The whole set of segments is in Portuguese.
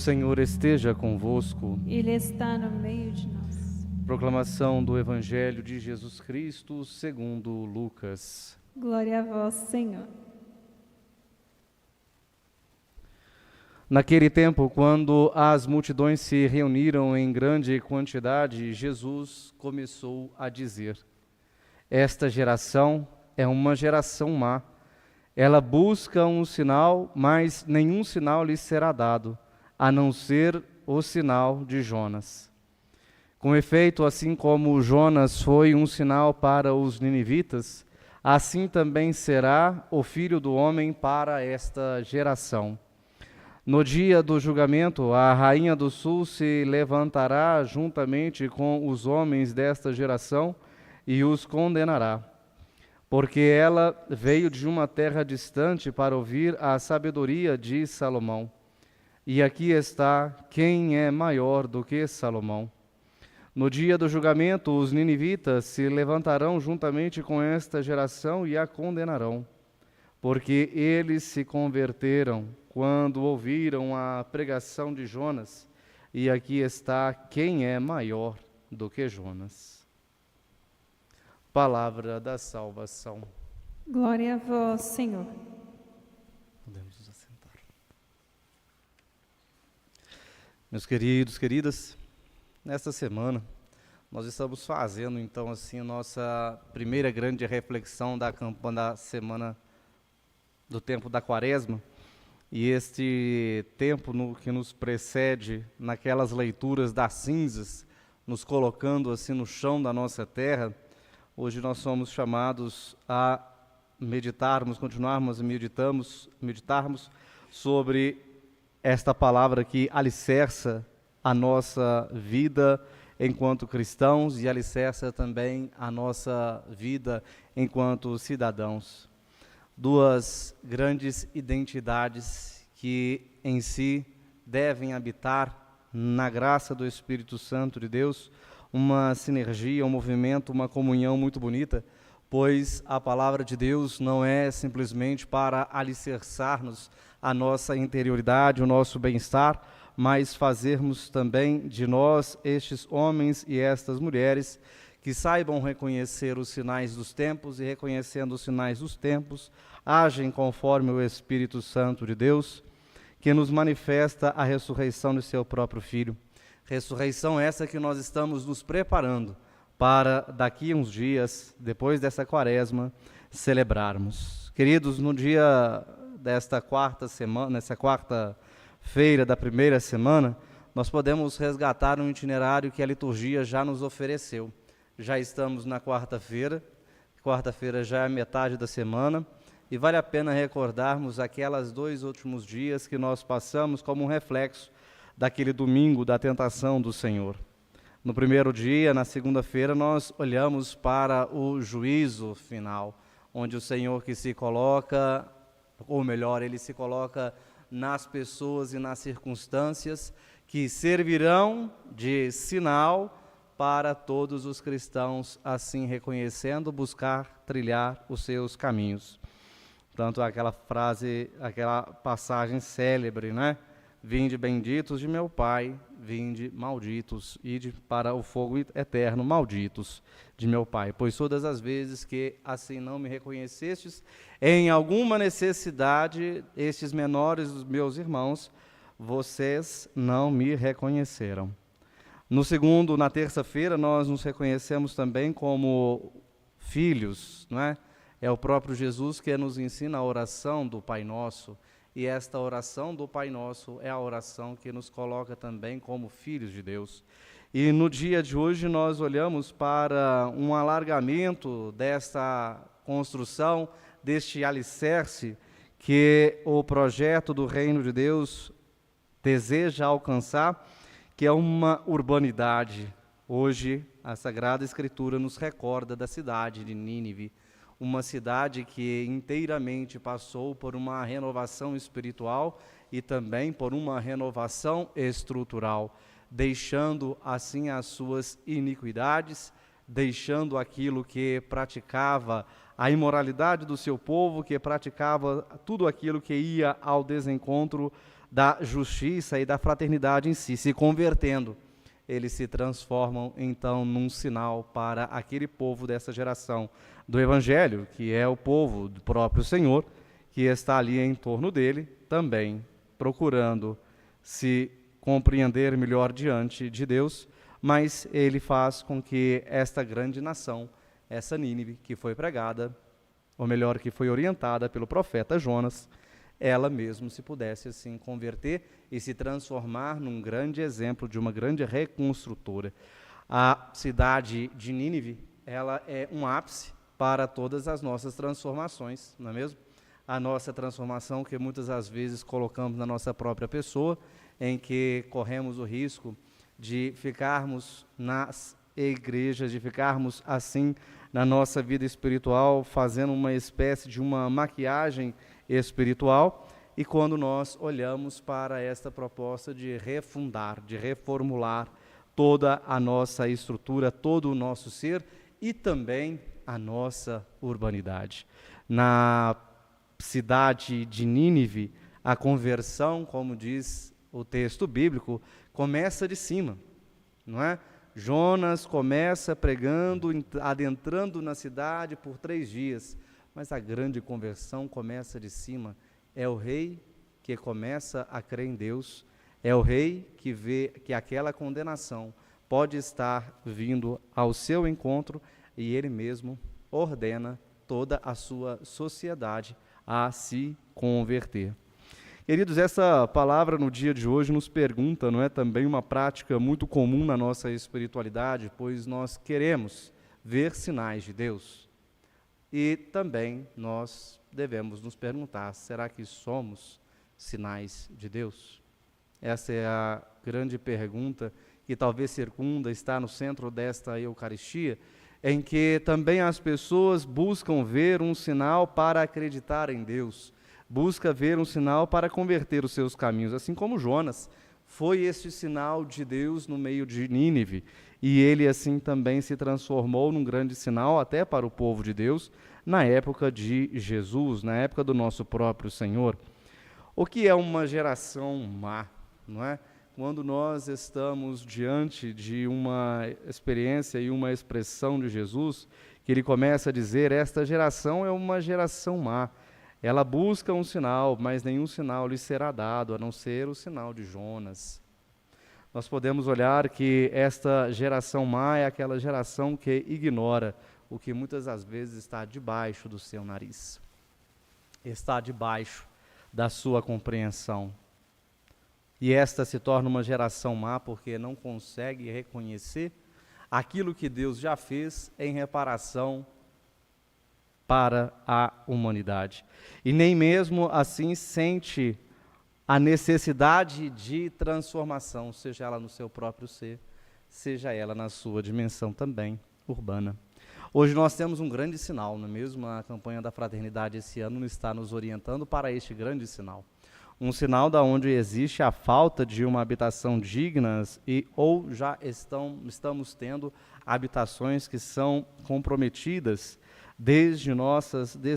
Senhor esteja convosco. Ele está no meio de nós. Proclamação do Evangelho de Jesus Cristo segundo Lucas. Glória a vós, Senhor. Naquele tempo, quando as multidões se reuniram em grande quantidade, Jesus começou a dizer: Esta geração é uma geração má. Ela busca um sinal, mas nenhum sinal lhe será dado, a não ser o sinal de Jonas. Com efeito, assim como Jonas foi um sinal para os ninivitas, assim também será o Filho do Homem para esta geração. No dia do julgamento, a rainha do sul se levantará juntamente com os homens desta geração e os condenará, porque ela veio de uma terra distante para ouvir a sabedoria de Salomão. E aqui está quem é maior do que Salomão. No dia do julgamento, os ninivitas se levantarão juntamente com esta geração e a condenarão, porque eles se converteram quando ouviram a pregação de Jonas, e aqui está quem é maior do que Jonas. Palavra da salvação. Glória a vós, Senhor. Podemos nos assentar. Meus queridos, queridas, nesta semana nós estamos fazendo então assim a nossa primeira grande reflexão da campanha da semana do tempo da Quaresma. E este tempo que nos precede, naquelas leituras das cinzas, nos colocando assim no chão da nossa terra, hoje nós somos chamados a meditarmos, continuarmos a meditarmos sobre esta palavra que alicerça a nossa vida enquanto cristãos e alicerça também a nossa vida enquanto cidadãos. Duas grandes identidades que em si devem habitar na graça do Espírito Santo de Deus, uma sinergia, um movimento, uma comunhão muito bonita, pois a palavra de Deus não é simplesmente para alicerçar-nos a nossa interioridade, o nosso bem-estar, mas fazermos também de nós estes homens e estas mulheres que saibam reconhecer os sinais dos tempos e, reconhecendo os sinais dos tempos, agem conforme o Espírito Santo de Deus, que nos manifesta a ressurreição de seu próprio Filho. Ressurreição essa que nós estamos nos preparando para daqui a uns dias, depois dessa Quaresma, celebrarmos. Queridos, no dia desta nessa quarta-feira da primeira semana, nós podemos resgatar um itinerário que a liturgia já nos ofereceu. Já estamos na quarta-feira já é a metade da semana, e vale a pena recordarmos aquelas 2 últimos dias que nós passamos como um reflexo daquele domingo da tentação do Senhor. No primeiro dia, na segunda-feira, nós olhamos para o juízo final, onde o Senhor que se coloca, ou melhor, Ele se coloca nas pessoas e nas circunstâncias que servirão de sinal para todos os cristãos, assim reconhecendo, buscar trilhar os seus caminhos. Tanto aquela frase, aquela passagem célebre, né? Vinde benditos de meu Pai, vinde malditos, ide para o fogo eterno, malditos de meu Pai. Pois todas as vezes que assim não me reconhecestes, em alguma necessidade, estes menores dos meus irmãos, vocês não me reconheceram. Na terça-feira, nós nos reconhecemos também como filhos, não é? É o próprio Jesus que nos ensina a oração do Pai Nosso, e esta oração do Pai Nosso é a oração que nos coloca também como filhos de Deus. E no dia de hoje nós olhamos para um alargamento desta construção, deste alicerce que o projeto do Reino de Deus deseja alcançar, que é uma urbanidade. Hoje, a Sagrada Escritura nos recorda da cidade de Nínive, uma cidade que inteiramente passou por uma renovação espiritual e também por uma renovação estrutural, deixando assim as suas iniquidades, deixando aquilo que praticava a imoralidade do seu povo, que praticava tudo aquilo que ia ao desencontro da justiça e da fraternidade em si, se convertendo. Eles se transformam, então, num sinal para aquele povo dessa geração do Evangelho, que é o povo do próprio Senhor, que está ali em torno dele, também procurando se compreender melhor diante de Deus, mas ele faz com que esta grande nação, essa Nínive, que foi pregada, ou melhor, que foi orientada pelo profeta Jonas, ela mesma se pudesse assim converter e se transformar num grande exemplo de uma grande reconstrutora. A cidade de Nínive, ela é um ápice para todas as nossas transformações, não é mesmo? A nossa transformação que muitas das vezes colocamos na nossa própria pessoa, em que corremos o risco de ficarmos nas igrejas, de ficarmos assim na nossa vida espiritual, fazendo uma espécie de uma maquiagem espiritual, e quando nós olhamos para esta proposta de refundar, de reformular toda a nossa estrutura, todo o nosso ser e também a nossa urbanidade. Na cidade de Nínive, a conversão, como diz o texto bíblico, começa de cima, não é? Jonas começa pregando, adentrando na cidade por 3 dias, mas a grande conversão começa de cima. É o rei que começa a crer em Deus, é o rei que vê que aquela condenação pode estar vindo ao seu encontro e ele mesmo ordena toda a sua sociedade a se converter. Queridos, essa palavra no dia de hoje nos pergunta, não é também uma prática muito comum na nossa espiritualidade, pois nós queremos ver sinais de Deus. E também nós devemos nos perguntar, será que somos sinais de Deus? Essa é a grande pergunta que talvez circunda, está no centro desta Eucaristia, em que também as pessoas buscam ver um sinal para acreditar em Deus, busca ver um sinal para converter os seus caminhos, assim como Jonas foi este sinal de Deus no meio de Nínive, e ele assim também se transformou num grande sinal até para o povo de Deus, na época de Jesus, na época do nosso próprio Senhor. O que é uma geração má, não é? Quando nós estamos diante de uma experiência e uma expressão de Jesus, que ele começa a dizer, esta geração é uma geração má. Ela busca um sinal, mas nenhum sinal lhe será dado, a não ser o sinal de Jonas. Nós podemos olhar que esta geração má é aquela geração que ignora o que muitas das vezes está debaixo do seu nariz, está debaixo da sua compreensão. E esta se torna uma geração má porque não consegue reconhecer aquilo que Deus já fez em reparação para a humanidade. E nem mesmo assim sente a necessidade de transformação, seja ela no seu próprio ser, seja ela na sua dimensão também urbana. Hoje nós temos um grande sinal, não é mesmo? A campanha da Fraternidade esse ano está nos orientando para este grande sinal. Um sinal da onde existe a falta de uma habitação digna ou já estamos tendo habitações que são comprometidas desde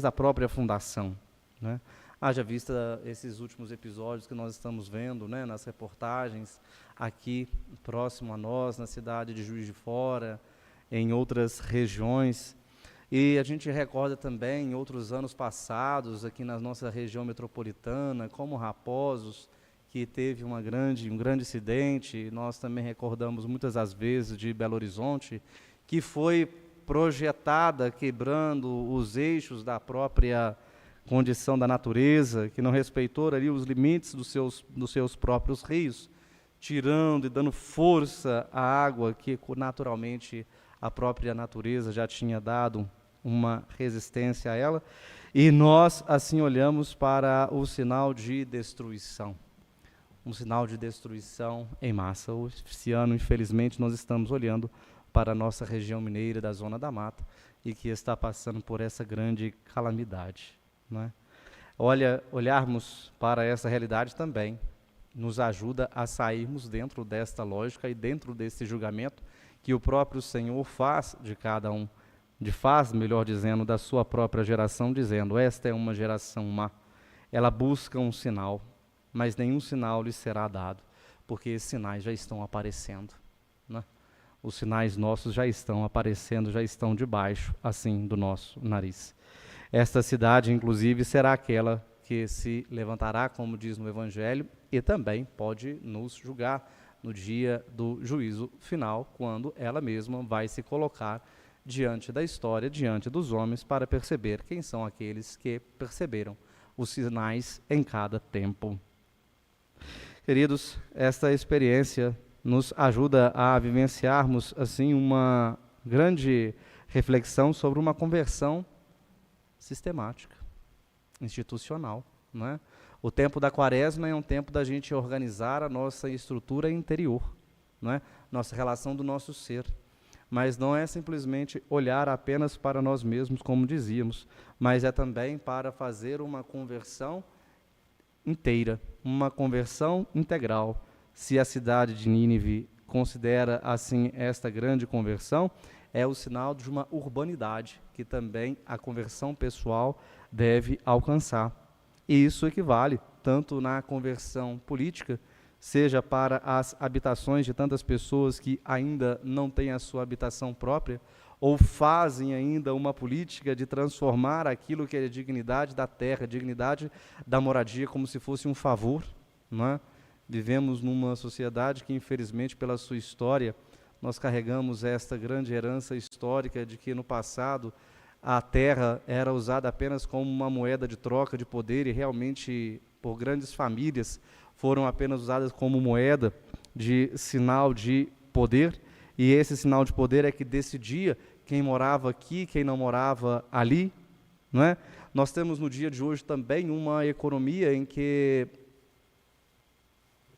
a própria fundação, né? Haja vista esses últimos episódios que nós estamos vendo, né, nas reportagens aqui próximo a nós, na cidade de Juiz de Fora, em outras regiões. E a gente recorda também em outros anos passados, aqui na nossa região metropolitana, como Raposos, que teve um grande acidente. Nós também recordamos muitas das vezes de Belo Horizonte, que foi projetada quebrando os eixos da própria condição da natureza, que não respeitou ali os limites dos seus próprios rios, tirando e dando força à água que naturalmente a própria natureza já tinha dado uma resistência a ela, e nós assim olhamos para o sinal de destruição, um sinal de destruição em massa. Esse ano, infelizmente, nós estamos olhando para a nossa região mineira da Zona da Mata e que está passando por essa grande calamidade, não é? Olharmos para essa realidade também nos ajuda a sairmos dentro desta lógica e dentro desse julgamento que o próprio Senhor faz de cada um, melhor dizendo, da sua própria geração, dizendo, esta é uma geração má, ela busca um sinal, mas nenhum sinal lhes será dado, porque esses sinais já estão aparecendo, né? Os sinais nossos já estão aparecendo, já estão debaixo, assim, do nosso nariz. Esta cidade, inclusive, será aquela que se levantará, como diz no Evangelho, e também pode nos julgar no dia do juízo final, quando ela mesma vai se colocar diante da história, diante dos homens, para perceber quem são aqueles que perceberam os sinais em cada tempo. Queridos, esta experiência nos ajuda a vivenciarmos assim uma grande reflexão sobre uma conversão sistemática, institucional, não é? O tempo da quaresma é um tempo da gente organizar a nossa estrutura interior, não é? Nossa relação do nosso ser. Mas não é simplesmente olhar apenas para nós mesmos, como dizíamos, mas é também para fazer uma conversão inteira, uma conversão integral. Se a cidade de Nínive considera assim esta grande conversão, é o sinal de uma urbanidade que também a conversão pessoal deve alcançar. E isso equivale tanto na conversão política, seja para as habitações de tantas pessoas que ainda não têm a sua habitação própria, ou fazem ainda uma política de transformar aquilo que é a dignidade da terra, a dignidade da moradia, como se fosse um favor, não é? Vivemos numa sociedade que, infelizmente, pela sua história, nós carregamos esta grande herança histórica de que no passado a terra era usada apenas como uma moeda de troca de poder e realmente por grandes famílias foram apenas usadas como moeda de sinal de poder, e esse sinal de poder é que decidia quem morava aqui, quem não morava ali, não é? Nós temos no dia de hoje também uma economia em que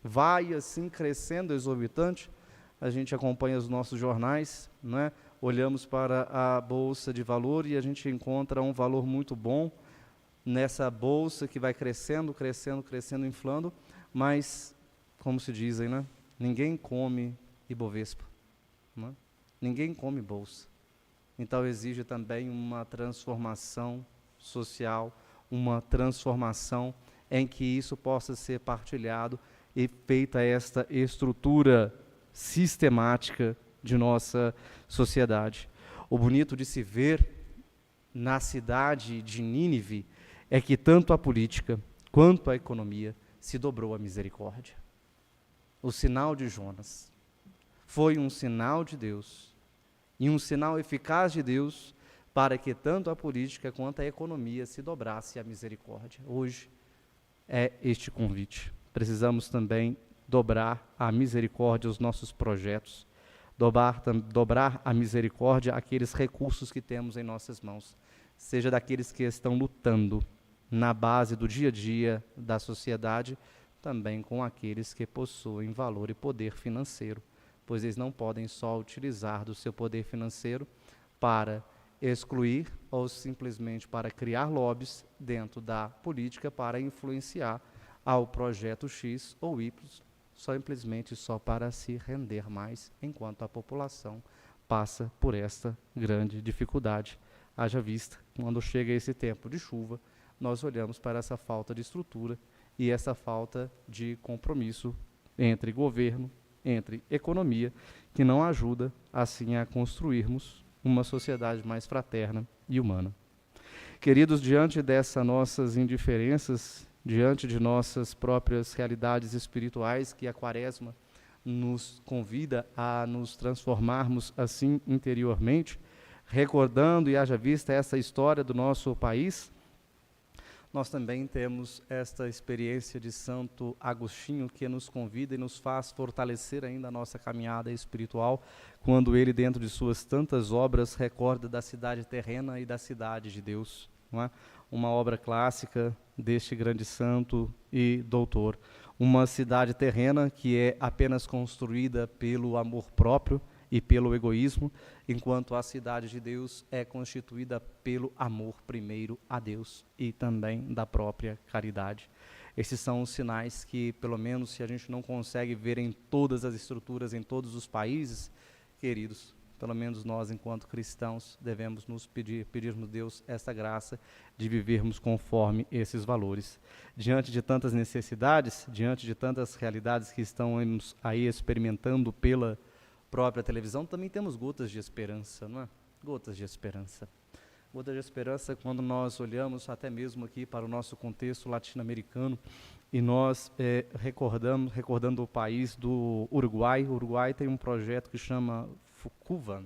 vai assim crescendo exorbitante. A gente acompanha os nossos jornais, não é? Olhamos para a bolsa de valor e a gente encontra um valor muito bom nessa bolsa que vai crescendo, crescendo, crescendo, inflando, mas, como se dizem, né? Ninguém come Ibovespa, né? Ninguém come bolsa. Então exige também uma transformação social, uma transformação em que isso possa ser partilhado e feita esta estrutura sistemática de nossa sociedade. O bonito de se ver na cidade de Nínive é que tanto a política quanto a economia se dobrou à misericórdia. O sinal de Jonas foi um sinal de Deus e um sinal eficaz de Deus para que tanto a política quanto a economia se dobrasse à misericórdia. Hoje é este convite. Precisamos também dobrar a misericórdia os nossos projetos, dobrar a misericórdia aqueles recursos que temos em nossas mãos, seja daqueles que estão lutando na base do dia a dia da sociedade, também com aqueles que possuem valor e poder financeiro, pois eles não podem só utilizar do seu poder financeiro para excluir ou simplesmente para criar lobbies dentro da política para influenciar ao projeto X ou Y, simplesmente só para se render mais, enquanto a população passa por esta grande dificuldade. Haja vista, quando chega esse tempo de chuva, nós olhamos para essa falta de estrutura e essa falta de compromisso entre governo, entre economia, que não ajuda, assim, a construirmos uma sociedade mais fraterna e humana. Queridos, diante dessas nossas indiferenças, diante de nossas próprias realidades espirituais, que a Quaresma nos convida a nos transformarmos assim interiormente, recordando e haja vista essa história do nosso país, nós também temos esta experiência de Santo Agostinho que nos convida e nos faz fortalecer ainda a nossa caminhada espiritual, quando ele, dentro de suas tantas obras, recorda da cidade terrena e da cidade de Deus, não é? Uma obra clássica deste grande santo e doutor. Uma cidade terrena que é apenas construída pelo amor próprio e pelo egoísmo, enquanto a cidade de Deus é constituída pelo amor primeiro a Deus e também da própria caridade. Esses são os sinais que, pelo menos se a gente não consegue ver em todas as estruturas, em todos os países, queridos, pelo menos nós, enquanto cristãos, devemos nos pedirmos Deus essa graça de vivermos conforme esses valores. Diante de tantas necessidades, diante de tantas realidades que estão aí experimentando pela própria televisão, também temos gotas de esperança, não é? Gotas de esperança. Gotas de esperança quando nós olhamos até mesmo aqui para o nosso contexto latino-americano e nós recordando o país do Uruguai. O Uruguai tem um projeto que chama FUCUVA.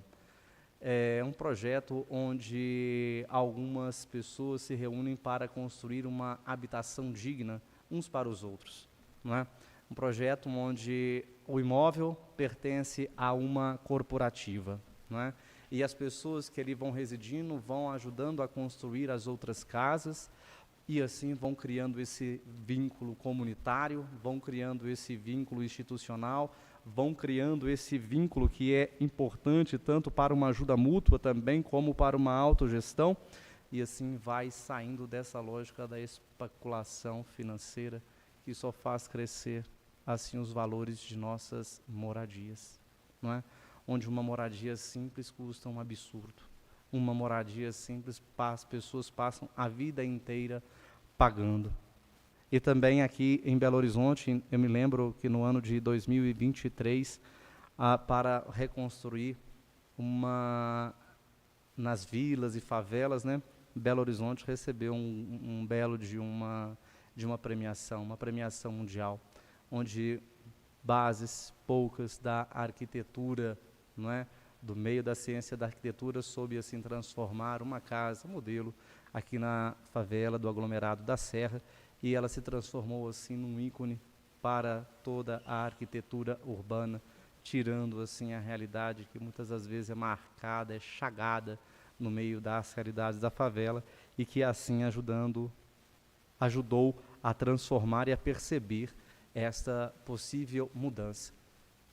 É um projeto onde algumas pessoas se reúnem para construir uma habitação digna uns para os outros, não é? Um projeto onde o imóvel pertence a uma corporativa, não é? E as pessoas que ali vão residindo vão ajudando a construir as outras casas e assim vão criando esse vínculo comunitário, vão criando esse vínculo institucional, vão criando esse vínculo que é importante tanto para uma ajuda mútua também como para uma autogestão, e assim vai saindo dessa lógica da especulação financeira que só faz crescer assim os valores de nossas moradias, não é? Onde uma moradia simples custa um absurdo. Uma moradia simples, as pessoas passam a vida inteira pagando. E também aqui em Belo Horizonte, eu me lembro que no ano de 2023, para reconstruir nas vilas e favelas, né, Belo Horizonte recebeu um belo de uma premiação mundial, onde bases poucas da arquitetura, não é, do meio da ciência da arquitetura, soube assim transformar uma casa modelo aqui na favela do aglomerado da Serra, e ela se transformou assim num ícone para toda a arquitetura urbana, tirando assim a realidade que muitas das vezes é marcada, é chagada no meio das realidades da favela, e que assim ajudou a transformar e a perceber esta possível mudança.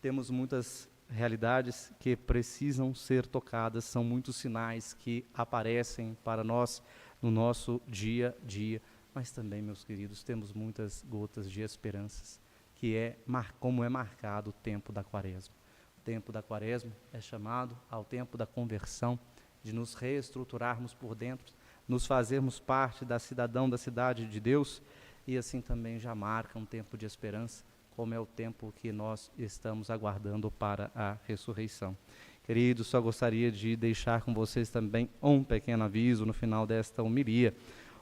Temos muitas realidades que precisam ser tocadas, são muitos sinais que aparecem para nós no nosso dia a dia, mas também, meus queridos, temos muitas gotas de esperanças, que como é marcado o tempo da Quaresma. O tempo da Quaresma é chamado ao tempo da conversão, de nos reestruturarmos por dentro, nos fazermos parte da cidade de Deus, e assim também já marca um tempo de esperança, como é o tempo que nós estamos aguardando para a ressurreição. Queridos, só gostaria de deixar com vocês também um pequeno aviso no final desta homilia,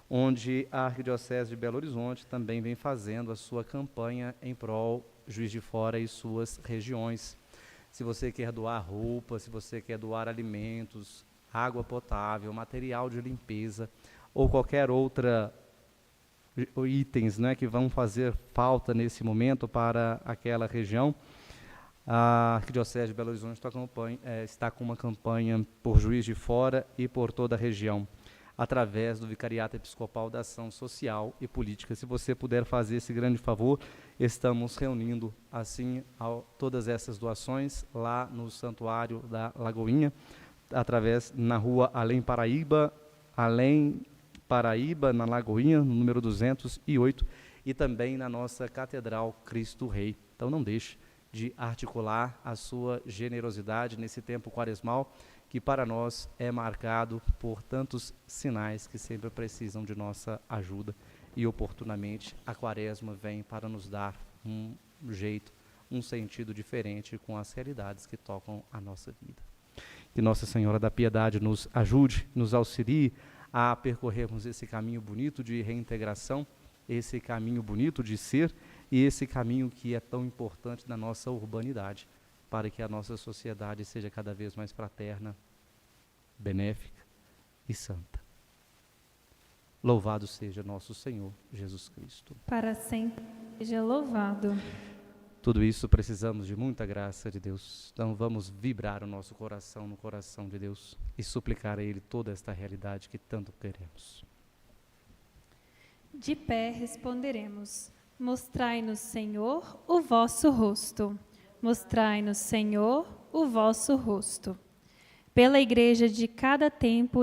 onde a Arquidiocese de Belo Horizonte também vem fazendo a sua campanha em prol Juiz de Fora e suas regiões. Se você quer doar roupa, se você quer doar alimentos, água potável, material de limpeza ou qualquer outra itens, né, que vão fazer falta nesse momento para aquela região, a Arquidiocese de Belo Horizonte está com uma campanha por Juiz de Fora e por toda a região, através do Vicariato Episcopal da Ação Social e Política. Se você puder fazer esse grande favor, estamos reunindo assim todas essas doações lá no Santuário da Lagoinha, na rua Além Paraíba, na Lagoinha, no número 208, e também na nossa Catedral Cristo Rei. Então não deixe de articular a sua generosidade nesse tempo quaresmal, que para nós é marcado por tantos sinais que sempre precisam de nossa ajuda, e oportunamente a Quaresma vem para nos dar um jeito, um sentido diferente com as realidades que tocam a nossa vida. Que Nossa Senhora da Piedade nos ajude, nos auxilie a percorrermos esse caminho bonito de reintegração, esse caminho bonito de ser e esse caminho que é tão importante na nossa urbanidade, para que a nossa sociedade seja cada vez mais fraterna, benéfica e santa. Louvado seja nosso Senhor Jesus Cristo. Para sempre seja louvado. Tudo isso precisamos de muita graça de Deus. Então vamos vibrar o nosso coração no coração de Deus e suplicar a Ele toda esta realidade que tanto queremos. De pé responderemos: mostrai-nos, Senhor, o vosso rosto. Mostrai-nos, Senhor, o vosso rosto. Pela Igreja de cada tempo